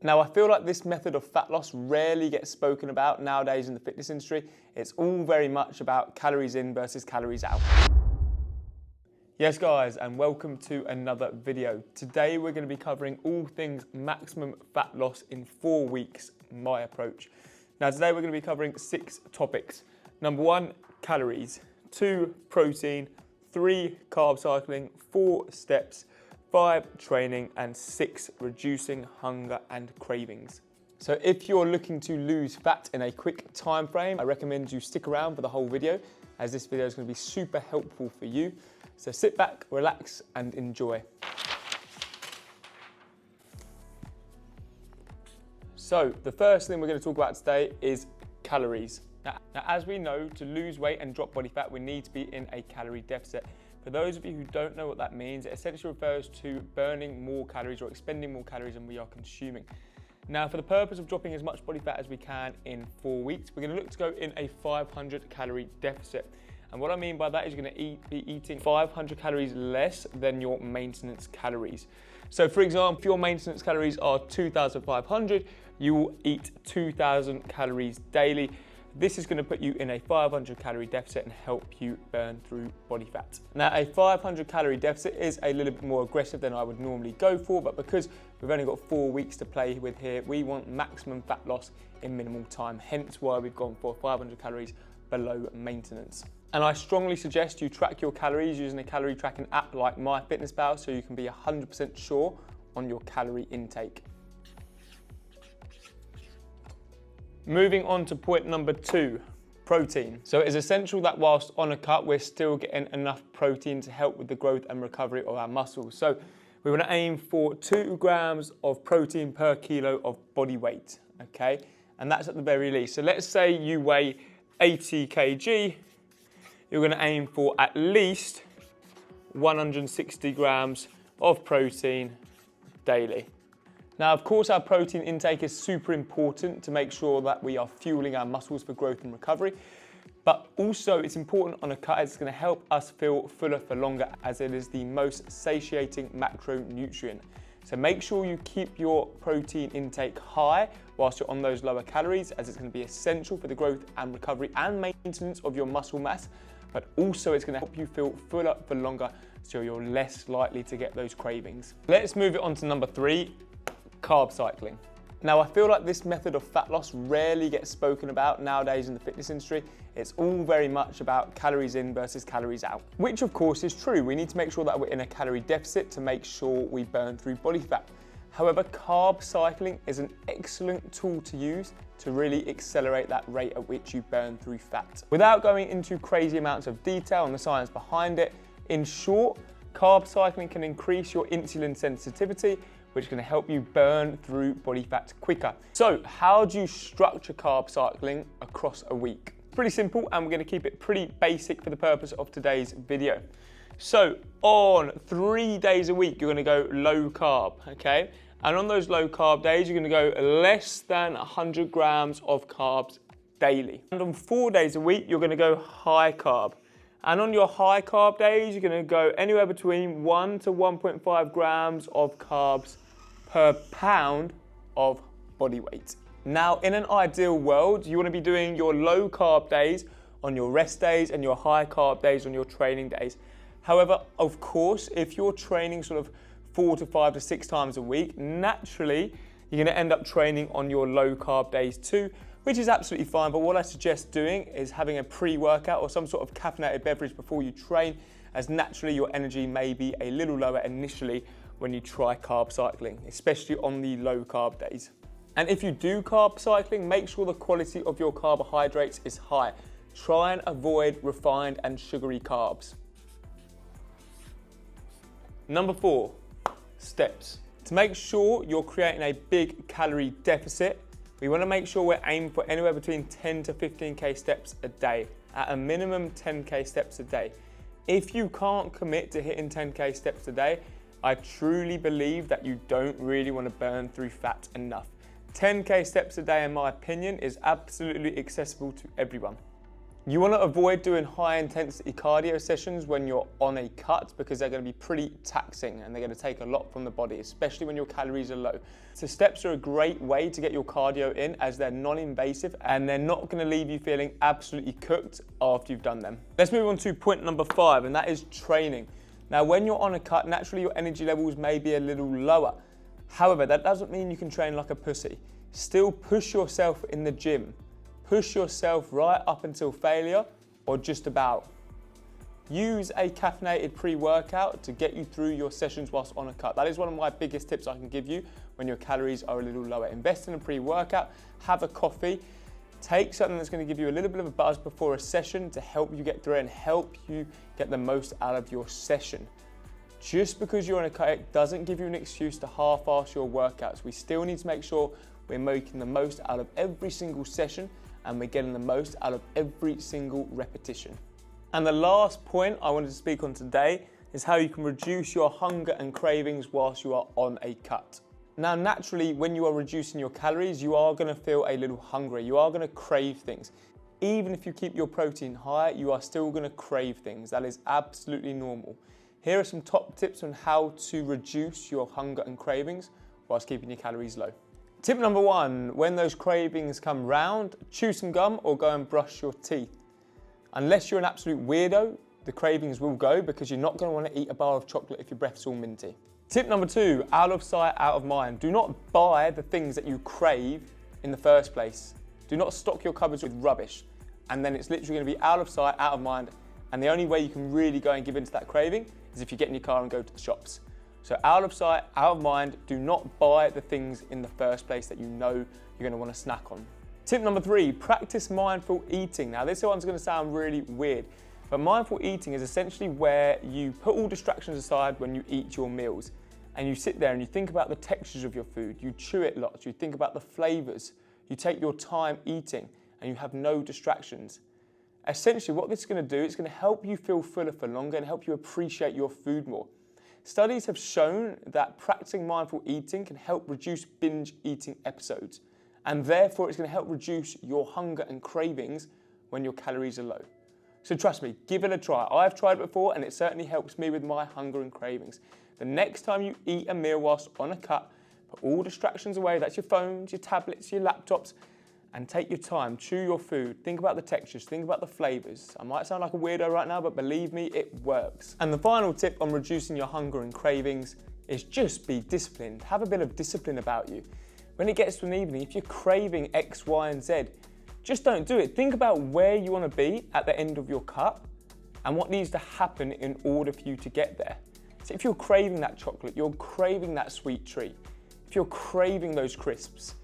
Now, I feel like this method of fat loss rarely gets spoken about nowadays in the fitness industry. It's all very much about calories in versus calories out. Yes guys, and welcome to another video. Today we're going to be covering all things maximum fat loss in 4 weeks, my approach. Now today we're going to be covering 6 topics. Number 1, calories. 2, protein. 3, carb cycling. 4, steps. 5, training, and 6, reducing hunger and cravings. So if you're looking to lose fat in a quick time frame, I recommend you stick around for the whole video, as this video is going to be super helpful for you. So sit back, relax, and enjoy. So the first thing we're going to talk about today is calories. Now, as we know, to lose weight and drop body fat, we need to be in a calorie deficit. For those of you who don't know what that means, it essentially refers to burning more calories or expending more calories than we are consuming. Now, for the purpose of dropping as much body fat as we can in 4 weeks, we're going to look to go in a 500 calorie deficit. And what I mean by that is you're going to be eating 500 calories less than your maintenance calories. So for example, if your maintenance calories are 2,500, you will eat 2,000 calories daily. This is going to put you in a 500 calorie deficit and help you burn through body fat. Now, a 500 calorie deficit is a little bit more aggressive than I would normally go for, but because we've only got 4 weeks to play with here, we want maximum fat loss in minimal time, hence why we've gone for 500 calories below maintenance. And I strongly suggest you track your calories using a calorie tracking app like MyFitnessPal so you can be 100% sure on your calorie intake. Moving on to point number 2, protein. So it is essential that whilst on a cut, we're still getting enough protein to help with the growth and recovery of our muscles. So we want to aim for 2 grams of protein per kilo of body weight, okay? And that's at the very least. So let's say you weigh 80 kg, you're going to aim for at least 160 grams of protein daily. Now, of course, our protein intake is super important to make sure that we are fueling our muscles for growth and recovery. But also, it's important on a cut, it's going to help us feel fuller for longer, as it is the most satiating macronutrient. So make sure you keep your protein intake high whilst you're on those lower calories, as it's going to be essential for the growth and recovery and maintenance of your muscle mass. But also it's going to help you feel fuller for longer, so you're less likely to get those cravings. Let's move it on to number 3, carb cycling. Now, I feel like this method of fat loss rarely gets spoken about nowadays in the fitness industry. It's all very much about calories in versus calories out, which of course is true. We need to make sure that we're in a calorie deficit to make sure we burn through body fat. However, carb cycling is an excellent tool to use to really accelerate that rate at which you burn through fat. Without going into crazy amounts of detail on the science behind it, in short, carb cycling can increase your insulin sensitivity, which is going to help you burn through body fat quicker. So how do you structure carb cycling across a week? Pretty simple, and we're going to keep it pretty basic for the purpose of today's video. So on 3 days a week, you're going to go low carb, okay? And on those low carb days, you're going to go less than 100 grams of carbs daily. And on 4 days a week, you're going to go high carb. And on your high carb days, you're going to go anywhere between 1 to 1.5 grams of carbs per pound of body weight. Now, in an ideal world, you want to be doing your low carb days on your rest days and your high carb days on your training days. However, of course, if you're training sort of 4 to 5 to 6 times a week, naturally, you're going to end up training on your low carb days too, which is absolutely fine. But what I suggest doing is having a pre-workout or some sort of caffeinated beverage before you train, as naturally your energy may be a little lower initially when you try carb cycling, especially on the low carb days. And if you do carb cycling, make sure the quality of your carbohydrates is high. Try and avoid refined and sugary carbs. Number 4, steps. To make sure you're creating a big calorie deficit, we want to make sure we're aiming for anywhere between 10 to 15k steps a day, at a minimum 10k steps a day. If you can't commit to hitting 10k steps a day, I truly believe that you don't really want to burn through fat enough. 10k steps a day, in my opinion, is absolutely accessible to everyone. You want to avoid doing high intensity cardio sessions when you're on a cut because they're going to be pretty taxing and they're going to take a lot from the body, especially when your calories are low. So steps are a great way to get your cardio in as they're non-invasive and they're not going to leave you feeling absolutely cooked after you've done them. Let's move on to point number 5, and that is training. Now, when you're on a cut, naturally your energy levels may be a little lower. However, that doesn't mean you can train like a pussy. Still push yourself in the gym. Push yourself right up until failure or just about. Use a caffeinated pre-workout to get you through your sessions whilst on a cut. That is one of my biggest tips I can give you when your calories are a little lower. Invest in a pre-workout, have a coffee, take something that's going to give you a little bit of a buzz before a session to help you get through it and help you get the most out of your session. Just because you're on a cut, it doesn't give you an excuse to half-ass your workouts. We still need to make sure we're making the most out of every single session and we're getting the most out of every single repetition. And the last point I wanted to speak on today is how you can reduce your hunger and cravings whilst you are on a cut. Now, naturally, when you are reducing your calories, you are going to feel a little hungry. You are going to crave things. Even if you keep your protein high, you are still going to crave things. That is absolutely normal. Here are some top tips on how to reduce your hunger and cravings whilst keeping your calories low. Tip number 1, when those cravings come round, chew some gum or go and brush your teeth. Unless you're an absolute weirdo, the cravings will go because you're not going to want to eat a bar of chocolate if your breath's all minty. Tip number 2, out of sight, out of mind. Do not buy the things that you crave in the first place. Do not stock your cupboards with rubbish and then it's literally going to be out of sight, out of mind, and the only way you can really go and give into that craving is if you get in your car and go to the shops. So out of sight, out of mind, do not buy the things in the first place that you know you're going to want to snack on. Tip number 3, practice mindful eating. Now this one's going to sound really weird, but mindful eating is essentially where you put all distractions aside when you eat your meals and you sit there and you think about the textures of your food, you chew it lots, you think about the flavors, you take your time eating and you have no distractions. Essentially what this is going to do, it's going to help you feel fuller for longer and help you appreciate your food more. Studies have shown that practicing mindful eating can help reduce binge eating episodes, and therefore it's going to help reduce your hunger and cravings when your calories are low. So trust me, give it a try. I've tried it before and it certainly helps me with my hunger and cravings. The next time you eat a meal whilst on a cut, put all distractions away, that's your phones, your tablets, your laptops, and take your time, chew your food, think about the textures, think about the flavors. I might sound like a weirdo right now, but believe me, it works. And the final tip on reducing your hunger and cravings is just be disciplined. Have a bit of discipline about you. When it gets to an evening, if you're craving X, Y, and Z, just don't do it. Think about where you want to be at the end of your cut and what needs to happen in order for you to get there. So if you're craving that chocolate, you're craving that sweet treat, if you're craving those crisps,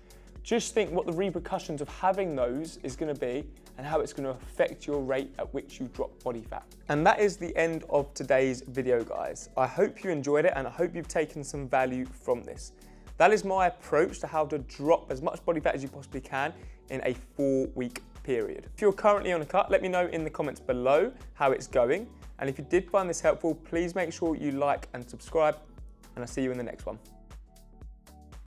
just think what the repercussions of having those is going to be and how it's going to affect your rate at which you drop body fat. And that is the end of today's video, guys. I hope you enjoyed it and I hope you've taken some value from this. That is my approach to how to drop as much body fat as you possibly can in a 4-week period. If you're currently on a cut, let me know in the comments below how it's going. And if you did find this helpful, please make sure you like and subscribe, and I'll see you in the next one.